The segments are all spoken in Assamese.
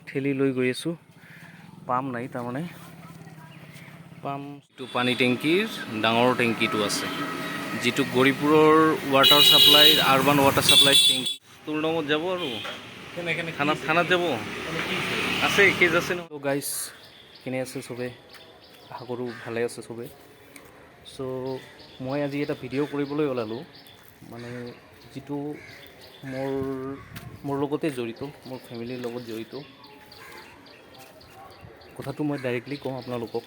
ঠেলি লৈ গৈ আছোঁ, পাম্প নাই তাৰমানে। পাম্পটো পানী টেংকিৰ ডাঙৰ টেংকিটো আছে, যিটো গৌৰীপুৰৰ water supply, urban water supply টেংকি। তোৰ নামত যাব আৰু থানাত যাব আছে, কেজ আছে ন। গাইজ কেনে আছে চবে, আশা কৰোঁ ভালে আছে চবে। চ' মই আজি এটা ভিডিঅ' কৰিবলৈ ওলালোঁ, মানে যিটো মোৰ লগতে জড়িত, মোৰ ফেমিলিৰ লগত জড়িত। কথাটো মই ডাইৰেক্টলি কওঁ আপোনালোকক।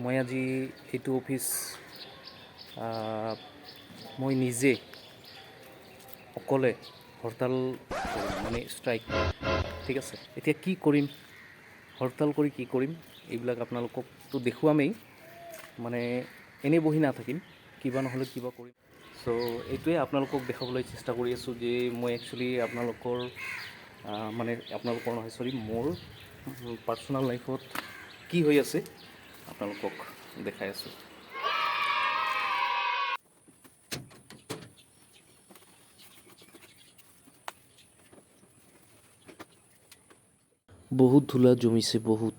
মই আজি এইটো অফিচ মই নিজে অকলে হৰতাল মানে ষ্ট্ৰাইক, ঠিক আছে। এতিয়া কি কৰিম, হৰতাল কৰি কি কৰিম, এইবিলাক আপোনালোককতো দেখুৱামেই, মানে এনেই বহি নাথাকিম, কিবা নহ'লে কিবা কৰিম। চ' এইটোৱে আপোনালোকক দেখাবলৈ চেষ্টা কৰি আছোঁ যে মই একচুৱেলি আপোনালোকৰ নহয়, চৰি, মোৰ পাৰ্চনেল লাইফত কি হৈ আছে আপোনালোকক দেখাই আছোঁ। বহুত ধূলা জমিছে, বহুত।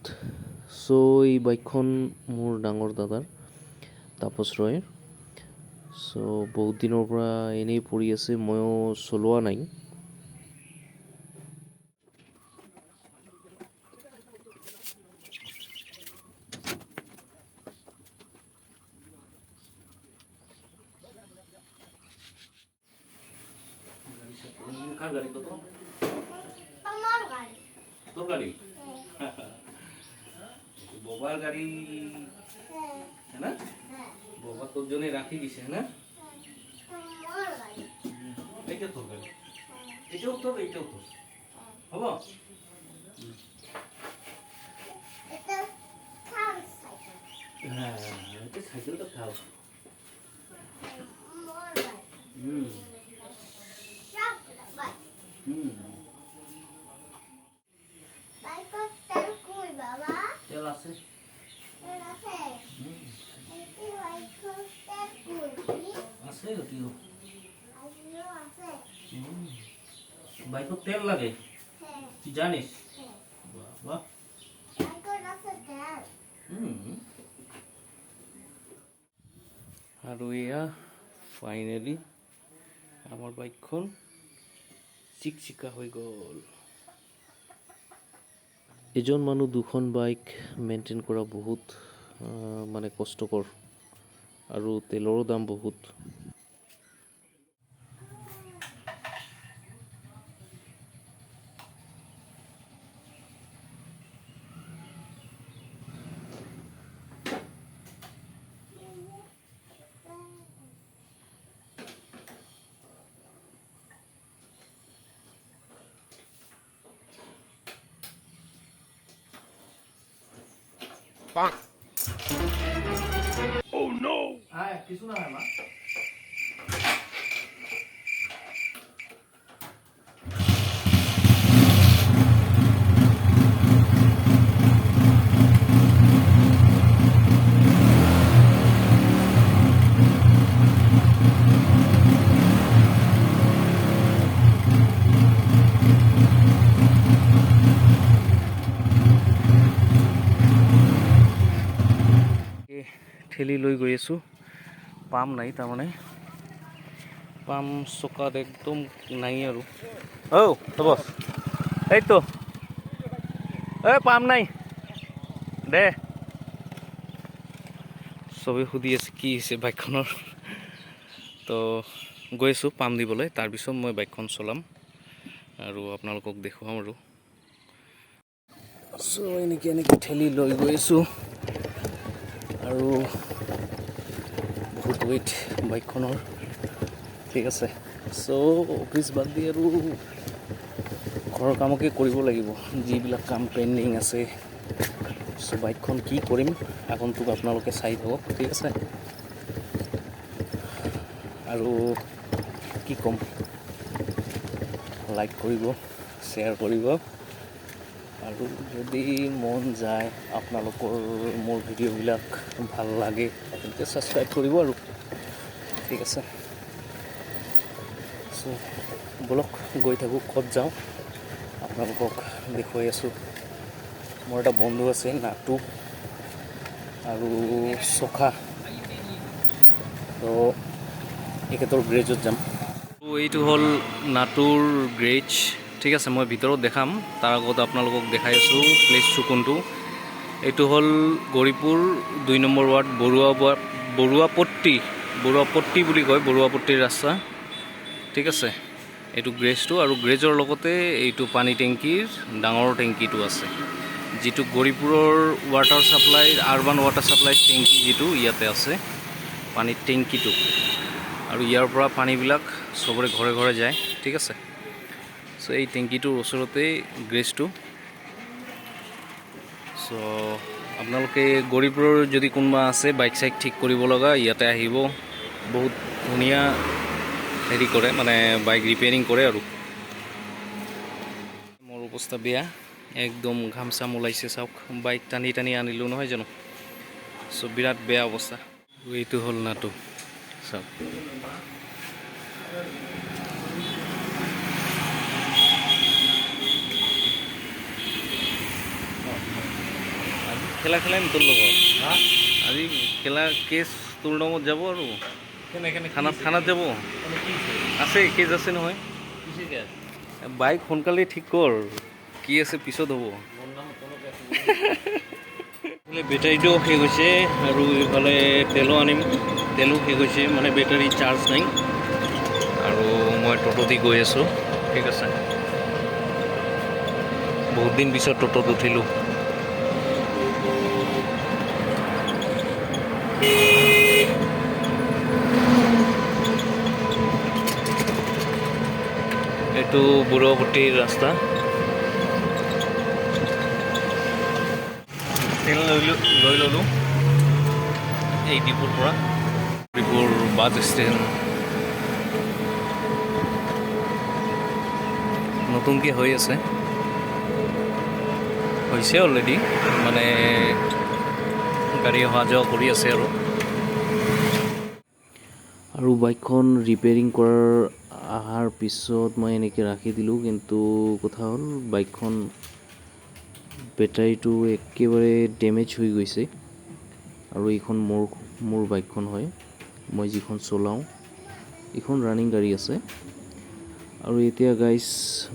চ' এই বাইকখন মোৰ ডাঙৰ দাদাৰ, তাপস ৰয়ৰ। চ' বহুত দিনৰ পৰা এনেই পৰি আছে, ময়ো চলোৱা নাই। বাবার গাড়ি है ना, বাবা তোর জন্য রাখি দিছে না, এইটা তোর গাড়ি, এইটাও তোর, এইটাও তোর, হব। হ্যাঁ, এটা সাইকেলটা খাও। তেল আছে, আছে ওটিও, বাইকত তেল লাগে, তুই জানিস? বাবা আৰু এয়া ফাইনেলি আমাৰ বাইকখন চিকচিকা হৈ গ'ল। এজন মানুহ দুখন বাইক মেইনটেইন কৰা বহুত মানে কষ্টকৰ, আৰু তেলৰো দাম বহুত। Oh no! Ay, কিছু না হয় মা। ঠেলি লৈ গৈ আছোঁ, পাম্প নাই তাৰমানে, পাম্প চকাত একদম নাই আৰু। হ'ব, এইতো পাম্প নাই দে। চবেই সুধি আছে কি হৈছে বাইকখনৰ, তো গৈ আছোঁ পাম্প দিবলৈ, তাৰপিছত মই বাইকখন চলাম আৰু আপোনালোকক দেখুৱাম আৰু। চ' এনেকৈ ঠেলি লৈ গৈ আছোঁ, আৰু বহুত ৱেইট বাইকখনৰ, ঠিক আছে। চ' অফিচ বাদ দি আৰু ঘৰৰ কামকে কৰিব লাগিব, যিবিলাক কাম পেণ্ডিং আছে। চ' বাইকখন কি কৰিম আগন্তুক আপোনালোকে চাই থাকক, ঠিক আছে। আৰু কি ক'ম, লাইক কৰিব, শ্বেয়াৰ কৰিব, আৰু যদি মন যায় আপোনালোকৰ মোৰ ভিডিঅ'বিলাক ভাল লাগে তেন্তে ছাবস্ক্ৰাইব কৰিব আৰু, ঠিক আছে। চ' ব'লক গৈ থাকোঁ, ক'ত যাওঁ আপোনালোকক দেখুৱাই আছোঁ। মোৰ এটা বন্ধু আছে নাটু আৰু চখা, তো এখেতৰ গ্ৰেজত যাম। এইটো হ'ল নাটুৰ গ্ৰেজ, ঠিক আছে। মই ভিতৰত দেখাম, তাৰ আগত আপোনালোকক দেখাই আছোঁ প্লেচটো কোনটো। এইটো হ'ল গৌৰীপুৰ 2 নম্বৰ ৱাৰ্ড, বৰুৱাপট্টি বুলি কয়, বৰুৱাপট্টিৰ ৰাস্তা, ঠিক আছে। এইটো গ্ৰেজটো, আৰু গ্ৰেজৰ লগতে এইটো পানী টেংকিৰ ডাঙৰ টেংকিটো আছে, যিটো গৌৰীপুৰৰ water supply, urban water supply টেংকি যিটো ইয়াতে আছে, পানীৰ টেংকিটো। আৰু ইয়াৰ পৰা পানীবিলাক চবৰে ঘৰে ঘৰে যায়, ঠিক আছে। চ' এই টেংকিটোৰ ওচৰতেই গ্ৰেজটো। চ' আপোনালোকে গৌৰীপুৰৰ যদি কোনোবা আছে বাইক চাইক ঠিক কৰিব লগা, ইয়াতে আহিব। বহুত ধুনীয়া হেৰি কৰে, মানে বাইক ৰিপেয়াৰিং কৰে। আৰু মোৰ অৱস্থা বেয়া, একদম ঘাম চাম ওলাইছে চাওক, বাইক টানি টানি আনিলোঁ নহয় জানো। চ' বিৰাট বেয়া অৱস্থা। এইটো হ'ল নাটু চাওক। খেলা খেলাই তোৰ লগত আজি খেলা কেছ তোৰ নামত যাব, আৰু খানাত যাব আছে, কেছ আছে নহয়। বাইক সোনকালে ঠিক কৰ, কি আছে পিছত হ'ব। বেটাৰীটো শেষ হৈছে, আৰু এইফালে তেলো আনিম, তেলো শেষ হৈছে, মানে বেটাৰী চাৰ্জ নাই। আৰু মই টোটো দি গৈ আছোঁ, ঠিক আছে। বহুত দিন পিছত টোটোত উঠিলোঁ। এইটো বৰুৱাপট্টিৰ ৰাস্তা। তেল লৈ ল'লোঁ এই ডিপুৰ পৰা, ডিপুৰ বাছ ষ্টেণ্ড। নতুনকৈ হৈ আছে, হৈছে অলৰেডি, মানে গাড়ী অহা যোৱা কৰি আছে। আৰু বাইকখন ৰিপেয়াৰিং অহাৰ পিছত মই এনেকৈ ৰাখি দিলোঁ, কিন্তু কথা হ'ল বাইকখন বেটাৰীটো একেবাৰে ডেমেজ হৈ গৈছে। আৰু এইখন মোৰ বাইকখন হয়, মই যিখন চলাওঁ, এইখন ৰানিং গাড়ী আছে। আৰু এতিয়া গাইজ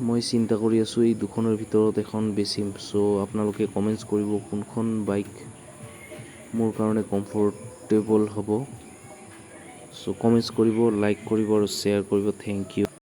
মই চিন্তা কৰি আছোঁ এই দুখনৰ ভিতৰত এখন বেচিম। চ' আপোনালোকে কমেণ্টছ কৰিব কোনখন বাইক মোৰ কাৰণে কমফৰ্টেবল হ'ব। চ' কমেণ্টছ কৰিব, লাইক কৰিব আৰু শ্বেয়াৰ কৰিব। Thank U.